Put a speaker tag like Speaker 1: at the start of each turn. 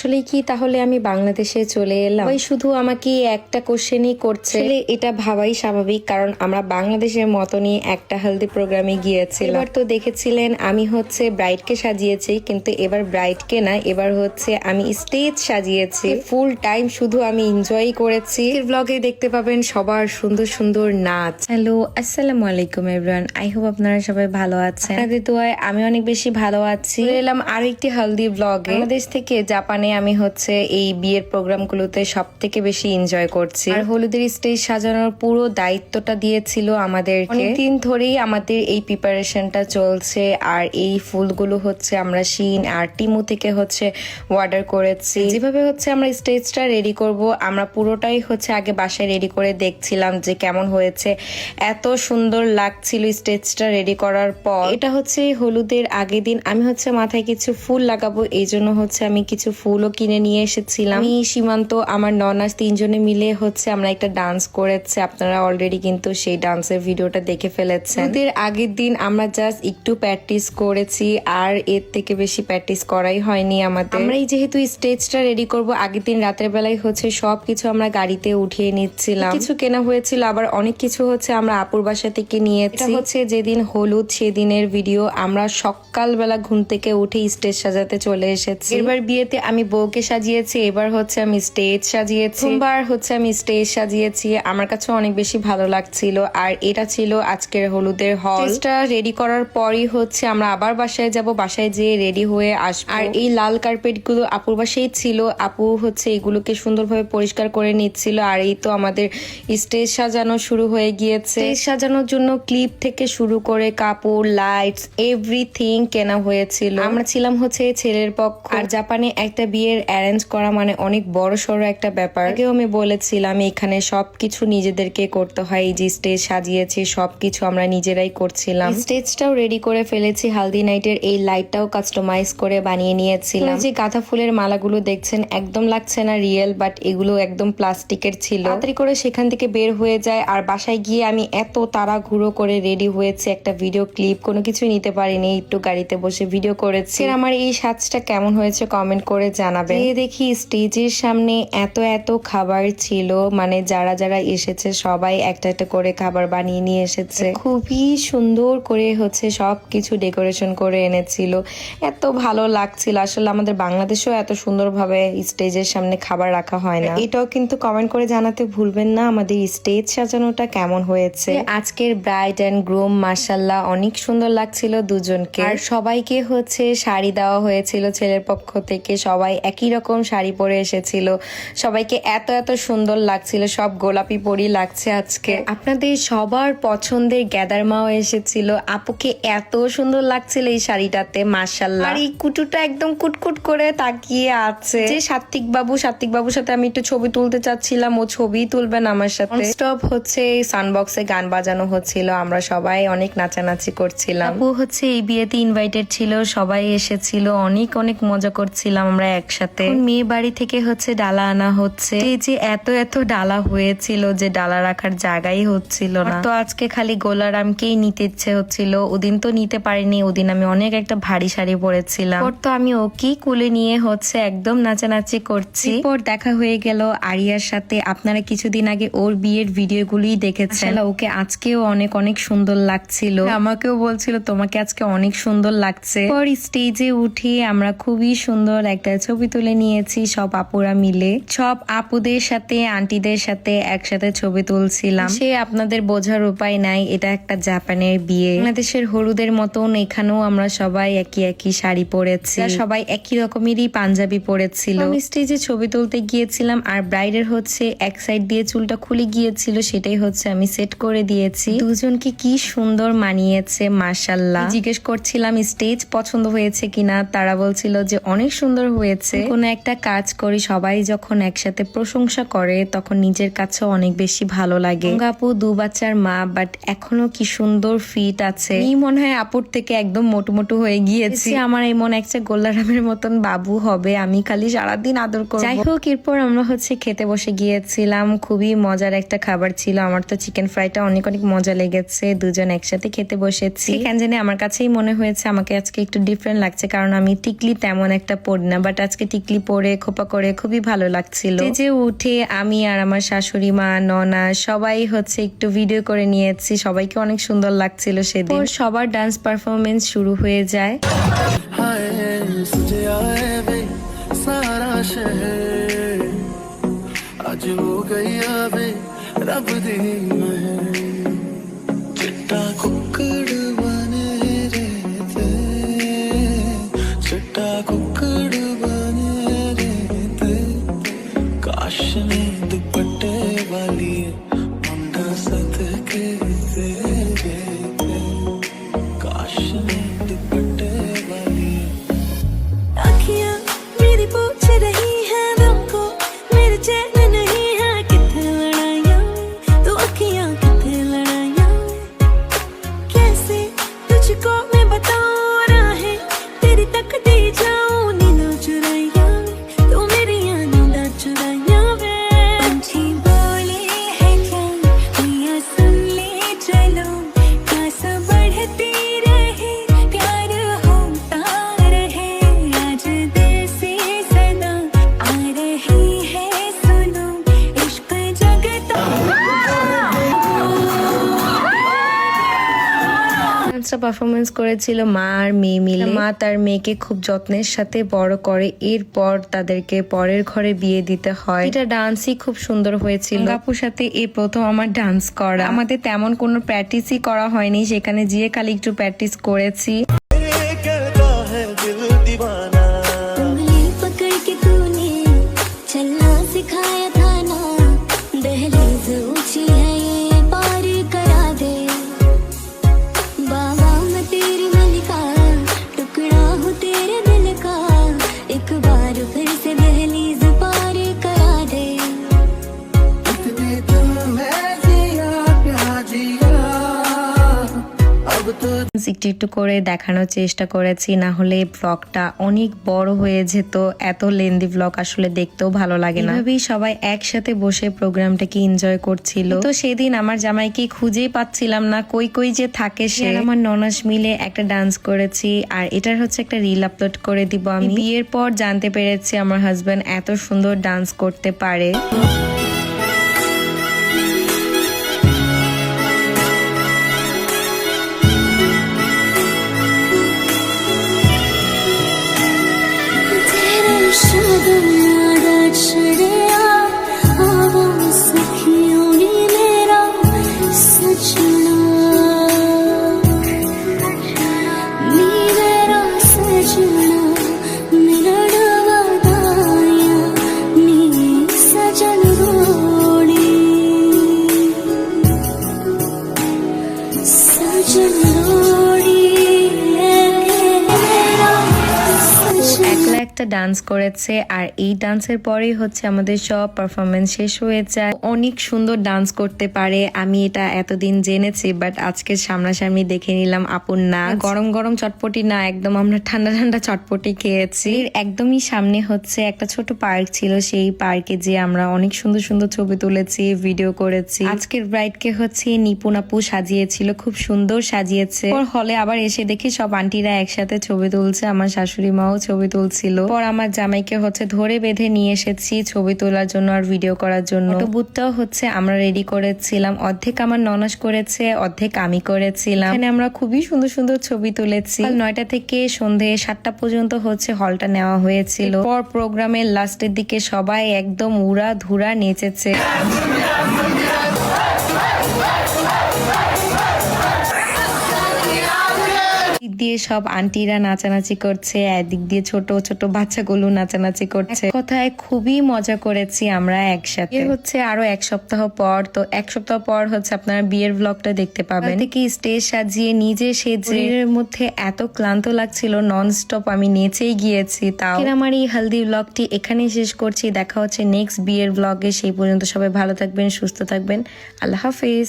Speaker 1: আসলে কি তাহলে আমি বাংলাদেশে চলে এলাম? ওই শুধু আমাকে একটা কোশ্চেনই করছে। এটা ভাবাই স্বাভাবিক, কারণ আমরা বাংলাদেশের মতনই একটা হেলদি প্রোগ্রামে গিয়েছিলাম। এবার তো দেখেছিলেন আমি হচ্ছে ব্রাইডকে সাজিয়েছি, কিন্তু এবার ব্রাইডকে না, এবার হচ্ছে আমি স্টেজ সাজিয়েছি। ফুল টাইম শুধু আমি এনজয় করেছি। ব্লগে দেখতে পাবেন সবার সুন্দর সুন্দর নাচ। হ্যালো, আসসালামু আলাইকুম এভরিওয়ান। আই হোপ আপনারা সবাই ভালো আছেন। আপনাদের দোয়ায় আমি অনেক বেশি ভালো আছি। এলাম আরো একটি হেলদি ব্লগে। বাংলাদেশ থেকে জাপানে আমি হচ্ছে এই বিয়ের প্রোগ্রাম গুলোতে সব থেকে বেশি এনজয় করছি। আর হলুদের স্টেজ সাজানোর পুরো দায়িত্বটা দিয়েছিল আমাদেরকে। অনেকদিন ধরেই আমাদের এই প্রিপারেশনটা চলছে। আর এই ফুলগুলো হচ্ছে আমরা শিন আর টিমু থেকে হচ্ছে অর্ডার করেছি। যেভাবে হচ্ছে আমরা স্টেজটা রেডি করব, আমরা পুরোটাই হচ্ছে আগে বাসায় রেডি করে দেখছিলাম যে কেমন হয়েছে। এত সুন্দর লাগছিল স্টেজটা রেডি করার পর। এটা হচ্ছে হলুদের আগের দিন আমি হচ্ছে মাথায় কিছু ফুল লাগাবো, এই জন্য হচ্ছে আমি কিছু ফুলও কিনে নিয়ে এসেছিলাম। আমি, সীমান্ত, আমার ননাস তিনজনে মিলে হচ্ছে আমরা একটা ডান্স করেছি। আপনারা অলরেডি কিন্তু সেই ডান্সের ভিডিওটা দেখে ফেলেছেন। হলুদের আগের দিন আমরা জাস্ট একটু প্র্যাকটিস করেছি, আর এর থেকে বেশি প্র্যাকটিস করাই হয়নি আমাদের। আমরা যেহেতু স্টেজটা রেডি করব, আগের দিন রাতের বেলায় হচ্ছে সবকিছু আমরা গাড়িতে উঠিয়ে নিচ্ছিলাম। কিছু কেনা হয়েছিল, আবার অনেক কিছু হচ্ছে আমরা আপুর বাসা থেকে নিয়েছি। এটা হচ্ছে যেদিন হলুদ সেদিনের ভিডিও। আমরা সকালবেলা ঘুম থেকে উঠে স্টেজ সাজাতে চলে এসেছি। এবার বিয়েতে আমি বউকে সাজিয়েছি, এবার হচ্ছে আমি স্টেজ সাজিয়েছি। সোমবার হচ্ছে আমি স্টেজ সাজিয়েছি। আমার কাছে অনেক বেশি ভালো লাগছিল। আর এটা ছিল আজকের হলুদের হল। স্টেজটা রেডি করার পরই হচ্ছে আমরা আবার বাসায় যাব, বাসায় যেয়ে রেডি হয়ে আসবো। আর এই লাল কার্পেট গুলো আপুর বাসায় ছিল। আপু হচ্ছে এগুলোকে সুন্দরভাবে পরিষ্কার করে নিচ্ছিল। আর এই তো আমাদের স্টেজ সাজানো শুরু হয়ে গিয়েছে। স্টেজ সাজানোর জন্য ক্লিপ থেকে শুরু করে কাপড়, লাইটস, এভরিথিং কেনা হয়েছিল। আমরা ছিলাম হচ্ছে ছেলের পক্ষ। আর জাপানে একটা বিয়ের অ্যারেঞ্জ করা মানে অনেক বড় সড়ো একটা ব্যাপার। আগেও আমি বলেছিলাম এখানে সবকিছু নিজেদেরকে করতে হয়। এই যে স্টেজ সাজিয়েছি সবকিছু আমরা নিজেরাই করছিলাম। স্টেজটাও রেডি করে ফেলেছি। হালদি নাইটের এই লাইটটাও কাস্টমাইজ করে বানিয়ে নিয়েছিলাম। যে গাঁদা ফুলের মালাগুলো দেখছেন একদম লাগছে না রিয়েল, বাট এগুলো একদম প্লাস্টিকের ছিল। তাড়াতাড়ি করে সেখান থেকে বের হয়ে যায়। আর বাসায় গিয়ে আমি এত তাড়াহুড়ো করে রেডি হয়েছে, একটা ভিডিও ক্লিপ কোনো কিছু নিতে পারিনি, একটু গাড়িতে বসে ভিডিও করেছি। আমার এই সাজটা কেমন হয়েছে কমেন্ট করে জানাবেন। দেখি স্টেজের সামনে এত এত খাবার ছিল, মানে যারা যারা এসেছে সবাই একটা একটা করে খাবার বানিয়ে নিয়ে এসেছে। খুবই সুন্দর করে হচ্ছে সবকিছু ডেকোরেশন করে এনেছিল। এত ভালো লাগছিল। আসলে আমাদের বাংলাদেশেও এত সুন্দরভাবে স্টেজের সামনে খাবার রাখা হয় না। এটাও কিন্তু কমেন্ট করে জানাতে ভুলবেন না আমাদের স্টেজ সাজানোটা কেমন হয়েছে। আজকের ব্রাইড এন্ড গ্রুম মাশাআল্লাহ অনেক সুন্দর লাগছিল দুজনকে। আর সবাইকে হচ্ছে শাড়ি দেওয়া হয়েছিল ছেলের পক্ষ থেকে। সবাই একই রকম শাড়ি পরে এসেছিল। সবাইকে এত এত সুন্দর লাগছিল, সব গোলাপি পরি লাগছে আজকে। আপনাদের সবার পছন্দের গ্যাদার মাও এসেছিল। আপুকে এত সুন্দর লাগছিল এই শাড়িটাতে, মাশাআল্লাহ। আর এই কুটুটা একদম কুটকুট করে তাকিয়ে আছে। যে সাত্বিক বাবুর সাথে আমি একটু ছবি তুলতে চাচ্ছিলাম, ও ছবি তুলবেন আমার সাথে। স্টপ হচ্ছে সাউন্ডবক্সে গান বাজানো হচ্ছিল, আমরা সবাই অনেক নাচানাচি করছিলাম। আপু হচ্ছে এই বিয়েতে ইনভাইটেড ছিল, সবাই এসেছিল, অনেক অনেক মজা করছিলাম আমরা একসাথে। মেয়ে বাড়ি থেকে হচ্ছে ডালা আনা হচ্ছে। এই যে এত এত ডালা হয়েছিল যে ডালা রাখার জায়গাই হচ্ছিল না। তো আজকে খালি গোলারামকেই নিতে ইচ্ছে হচ্ছিল। ওদিন তো নিতে পারিনি, ওদিন আমি অনেক একটা ভারী শাড়ি পরেছিলাম। তো আমি ওকেই কুলে নিয়ে হচ্ছে একদম নাচানাচি করছি। এরপর দেখা হয়ে গেল আরিয়ার সাথে। আপনারা কিছুদিন আগে ওর বিয়ের ভিডিও গুলোই দেখেছেন। ওকে আজকেও অনেক অনেক সুন্দর লাগছিল। আমাকেও বলছিল তোমাকে আজকে অনেক সুন্দর লাগছে। পর স্টেজে উঠে আমরা খুবই সুন্দর একটা ছবি তুলে নিয়েছি সব আপুরা মিলে। সব আপুদের সাথে আন্টিদের সাথে একসাথে ছবি তুলছিলাম। সে আপনাদের বোঝার উপায় নাই, এটা একটা জাপানের বিয়ে। বাংলাদেশের হলুদের মতন এখানেও আমরা সবাই একই একই শাড়ি পরেছি, সবাই একই রকমেরই পাঞ্জাবি পরেছিল। আমি স্টেজে ছবি তুলতে গিয়েছিলাম, আর ব্রাইডের হচ্ছে এক সাইড দিয়ে চুলটা খুলে গিয়েছিল, সেটাই হচ্ছে আমি সেট করে দিয়েছি। দুজনকে কি সুন্দর মানিয়েছে মাশাআল্লাহ। জিজ্ঞেস করছিলাম স্টেজ পছন্দ হয়েছে কিনা, তারা বলছিল যে অনেক সুন্দর হয়েছে। কোনো একটা কাজ করি সবাই যখন একসাথে প্রশংসা করে তখন নিজের কাছেও অনেক বেশি ভালো লাগে। আপু 2 বাচ্চার মা, বাট এখনো কি সুন্দর ফিট আছে। এই মনে হয় আপুর থেকে একদম মোটু মোটু হয়ে গিয়েছে। আমার এই মনে একটা গোল্লারামের মতন বাবু হবে, আমি খালি সারাদিন আদর করব। যাই হোক, এরপর আমরা হচ্ছে খেতে বসে গিয়েছিলাম। খুবই মজার একটা খাবার ছিল। আমার তো চিকেন ফ্রাইটা অনেক অনেক মজা লেগেছে। দুজন একসাথে খেতে বসেছি। কেন জানি আমার কাছেই মনে হয়েছে আমাকে আজকে একটু ডিফারেন্ট লাগছে, কারণ আমি টিকলি তেমন একটা পড়ি না, বাট আজকে টিকলি পরে খোপা করে খুবই ভালো লাগছিল। যে উঠে আমি আর আমার শাশুড়ি মা ননা সবাই হচ্ছে একটু ভিডিও করে নিয়েছি, সবাইকে অনেক সুন্দর লাগছিল সেদিন। সবার ডান্স পারফরমেন্স শুরু হয়ে যায়।
Speaker 2: आज हो गई अबे रब दी महर चिट्टा कुक्कड़ बने रहते चिट्टा कुक्कड़ बने रहते काश ने दुपट्टे वाली मुंडा सद के तेरे काश ने दुपट्टे वाली
Speaker 3: आँखियाँ मेरी पूछ रही है हमको मेरे चैन नहीं है कितने लड़ाइयाँ तो अखियाँ कितने लड़ाइयाँ कैसे तुझको मैं बताऊँ राहें तेरी तक दे जाऊँ नींदों चुराइयाँ तो मेरी नींदा चुराइयाँ वे पंछी बोले है क्या मैया सुन ले चलो प्यास बढ़ती रहे प्यार होता रहे आज दिल से सदा आ रही है सुनो इश्क जगता
Speaker 1: ডান্সটা পারফরমেন্স করেছিল মা আর মেয়ে মিলে। মা তার মেয়েকে খুব যত্নের সাথে বড় করে, এরপর তাদেরকে পরের ঘরে বিয়ে দিতে হয়। এটা ডান্সই খুব সুন্দর হয়েছিল। আপুর সাথে এই প্রথম আমার ডান্স করা। আমাদের তেমন কোনো প্র্যাকটিসই করা হয়নি, সেখানে গিয়ে খালি একটু প্র্যাকটিস করেছি।
Speaker 2: कहता है दिल दीवाना
Speaker 3: उंगली पकड़ के तूने चलना सिखाया था ना दहलीज ऊंची है ये पार करा दे बाबा मैं तेरी मलिका टुकड़ा हूँ तेरे दिल का एक बार फिर से दहलीज पार करा दे
Speaker 2: इतने दिल में जिया प्यार जिया अब तो
Speaker 1: একটু একটু করে দেখানোর চেষ্টা করেছি, না হলে ব্লগটা অনেক বড় হয়ে যেত। এত লেন্দি ব্লগ আসলে দেখতেও ভালো লাগে না। এভাবেই সবাই একসাথে বসে প্রোগ্রামটাকে এনজয় করছিল। তো সেদিন আমার জামাইকে খুঁজেই পাচ্ছিলাম না, কই কই যে থাকে সে। আর আমার ননাস মিলে একটা ডান্স করেছি, আর এটার হচ্ছে একটা রিল আপলোড করে দিব আমি। বিয়ের পর জানতে পেরেছি আমার হাজবেন্ড এত সুন্দর ডান্স করতে পারে।
Speaker 3: तेरे शगन याद छड़िया आवा सखियों नी मेरा सजना नी मेरा सजना मिलन वदाया नी सजन रोड़ी सजन रोड़ी मेरा
Speaker 1: একলা একটা ডান্স করেছে, আর এই ডান্সের পরেই হচ্ছে আমাদের সব পারফরমেন্স শেষ হয়ে যায়। অনেক সুন্দর ডান্স করতে পারে, আমি এটা এতদিন জেনেছি, বাট আজকে সামনাসামনি দেখে নিলাম আপুর না। গরম গরম চটপটি না, একদম আমরা ঠান্ডা ঠান্ডা চটপটি খেয়েছি। এর একদমই সামনে হচ্ছে একটা ছোট পার্ক ছিল, সেই পার্কে যে আমরা অনেক সুন্দর সুন্দর ছবি তুলেছি, ভিডিও করেছি। আজকের ব্রাইডকে হচ্ছে নিপুণ আপু সাজিয়েছিল, খুব সুন্দর সাজিয়েছে। পর হলে আবার এসে দেখি সব আন্টিরা একসাথে ছবি তুলছে, আমার শাশুড়ি মাও ছবি তুলছিল। পর আমার জামাইকে হচ্ছে ধরে বেঁধে নিয়ে এসেছি ছবি তোলার জন্য আর ভিডিও করার জন্য। তো বুথটাও হচ্ছে আমরা রেডি করেছিলাম, অর্ধেক আমার ননাস করেছে, অর্ধেক আমি করেছিলাম। এখানে আমরা খুবই সুন্দর সুন্দর ছবি তুলেছি। 9টা থেকে সন্ধে 7টা পর্যন্ত হচ্ছে হলটা নেওয়া হয়েছিল। পর প্রোগ্রামের লাস্টের দিকে সবাই একদম উড়া ধুরা নেচেছে। দিক দিয়ে সব আন্টিরা নাচানাচি করছে, একদিক দিয়ে ছোট ছোট বাচ্চাগুলো নাচানাচি করছে। কথায় খুবই মজা করেছি আমরা একসাথে। হচ্ছে আরো এক সপ্তাহ পর, তো এক সপ্তাহ পর হচ্ছে আপনারা বিয়ের ব্লগটা দেখতে পাবেন। থেকে স্টেজ সাজিয়ে নিজে সেজে এর মধ্যে এত ক্লান্ত লাগছিল, নন স্টপ আমি নেচেই গিয়েছি। তাও আমার এই হেলদি ব্লগটি এখানেই শেষ করছি। দেখা হচ্ছে নেক্সট বিয়ের ব্লগে, সেই পর্যন্ত সবাই ভালো থাকবেন, সুস্থ থাকবেন। আল্লাহ হাফিজ।